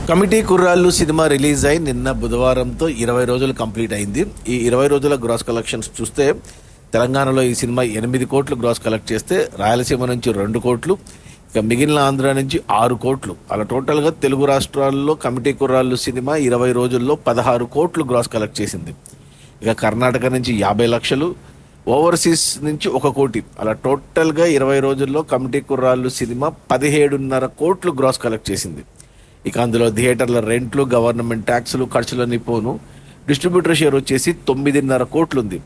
Committee కుర్రాళ్ళు cinema release అయి నిన్న బుధవారంతో 20 రోజులు కంప్లీట్ అయింది. ఈ 20 రోజుల గ్రాస్ కలెక్షన్స్ చూస్తే తెలంగాణలో ఈ సినిమా 8 కోట్లు గ్రాస్ కలెక్ట్ చేస్తే, రాయలసీమ నుంచి 2 కోట్లు, ఇక మిగిలిన ఆంధ్ర నుంచి 6 కోట్లు, అలా టోటల్గా తెలుగు రాష్ట్రాల్లో కమిటీ కుర్రాళ్ళు సినిమా 20 రోజుల్లో 16 కోట్లు గ్రాస్ కలెక్ట్ చేసింది. ఇక కర్ణాటక నుంచి 50 లక్షలు, ఓవర్సీస్ నుంచి 1 కోటి, అలా టోటల్గా 20 రోజుల్లో కమిటీ కుర్రాళ్ళు సినిమా 17.5 కోట్లు గ్రాస్ కలెక్ట్ చేసింది. ఇక అందులో థియేటర్ల రెంట్లు, గవర్నమెంట్ ట్యాక్సులు, ఖర్చులన్నీ పోను డిస్ట్రిబ్యూటర్ షేర్ వచ్చేసి 9.5 కోట్లు ఉంది.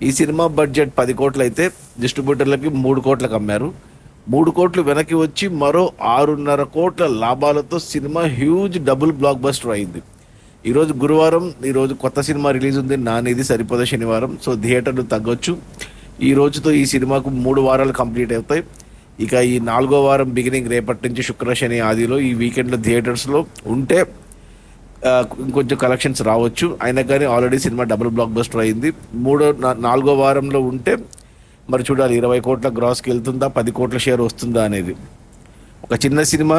ఈ సినిమా బడ్జెట్ 10 కోట్లు అయితే డిస్ట్రిబ్యూటర్లకి 3 కోట్లకు అమ్మారు. 3 కోట్లు వెనక్కి వచ్చి మరో 6.5 కోట్ల లాభాలతో cinema huge double block buster అయింది. ఈరోజు గురువారం, ఈరోజు కొత్త సినిమా రిలీజ్ ఉంది నానేది సరిపోద శనివారం, సో థియేటర్లు తగ్గొచ్చు. ఈ రోజుతో ఈ సినిమాకు 3 వారాలు కంప్లీట్ అవుతాయి. ఇక ఈ 4వ వారం బిగినింగ్ రేపటి నుంచి శుక్ర, శని, ఆదిలో ఈ వీకెండ్లో థియేటర్స్లో ఉంటే ఇంకొంచెం కలెక్షన్స్ రావచ్చు. అయినా కానీ already cinema double block buster అయింది. 4వ వారంలో ఉంటే మరి చూడాలి 20 కోట్ల గ్రాస్కి వెళ్తుందా, 10 కోట్ల షేర్ వస్తుందా అనేది. ఒక చిన్న సినిమా,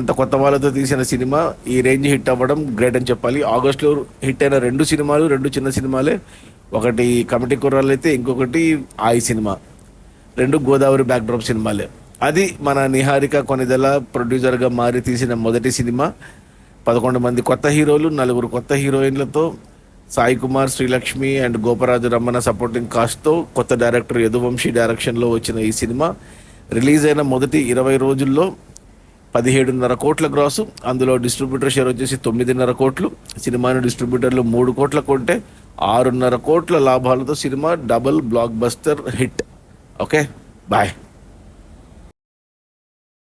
అంత కొత్త వాళ్ళతో తీసిన సినిమా ఈ రేంజ్ హిట్ అవ్వడం గ్రేట్ అని చెప్పాలి. ఆగస్టులో హిట్ అయిన 2 సినిమాలు 2 చిన్న సినిమాలే. ఒకటి కమిటీ కుర్రాళ్ళు అయితే ఇంకొకటి ఆయి సినిమా, 2 గోదావరి బ్యాక్డ్రాప్ సినిమాలే. అది మన నిహారిక కొనిదెల ప్రొడ్యూసర్గా మారి తీసిన మొదటి సినిమా. 11 మంది కొత్త హీరోలు, 4 కొత్త హీరోయిన్లతో, సాయి కుమార్, శ్రీలక్ష్మి అండ్ గోపరాజు రమణ సపోర్టింగ్ కాస్ట్తో, కొత్త డైరెక్టర్ యదువంశీ డైరెక్షన్లో వచ్చిన ఈ సినిమా రిలీజ్ అయిన మొదటి 20 రోజుల్లో 17.5 కోట్ల గ్రాసు. అందులో డిస్ట్రిబ్యూటర్ షేర్ వచ్చేసి 9.5 కోట్లు. సినిమాను డిస్ట్రిబ్యూటర్లు 3 కోట్ల కొంటే 6.5 కోట్ల లాభాలతో cinema double blockbuster hit. Okay, bye.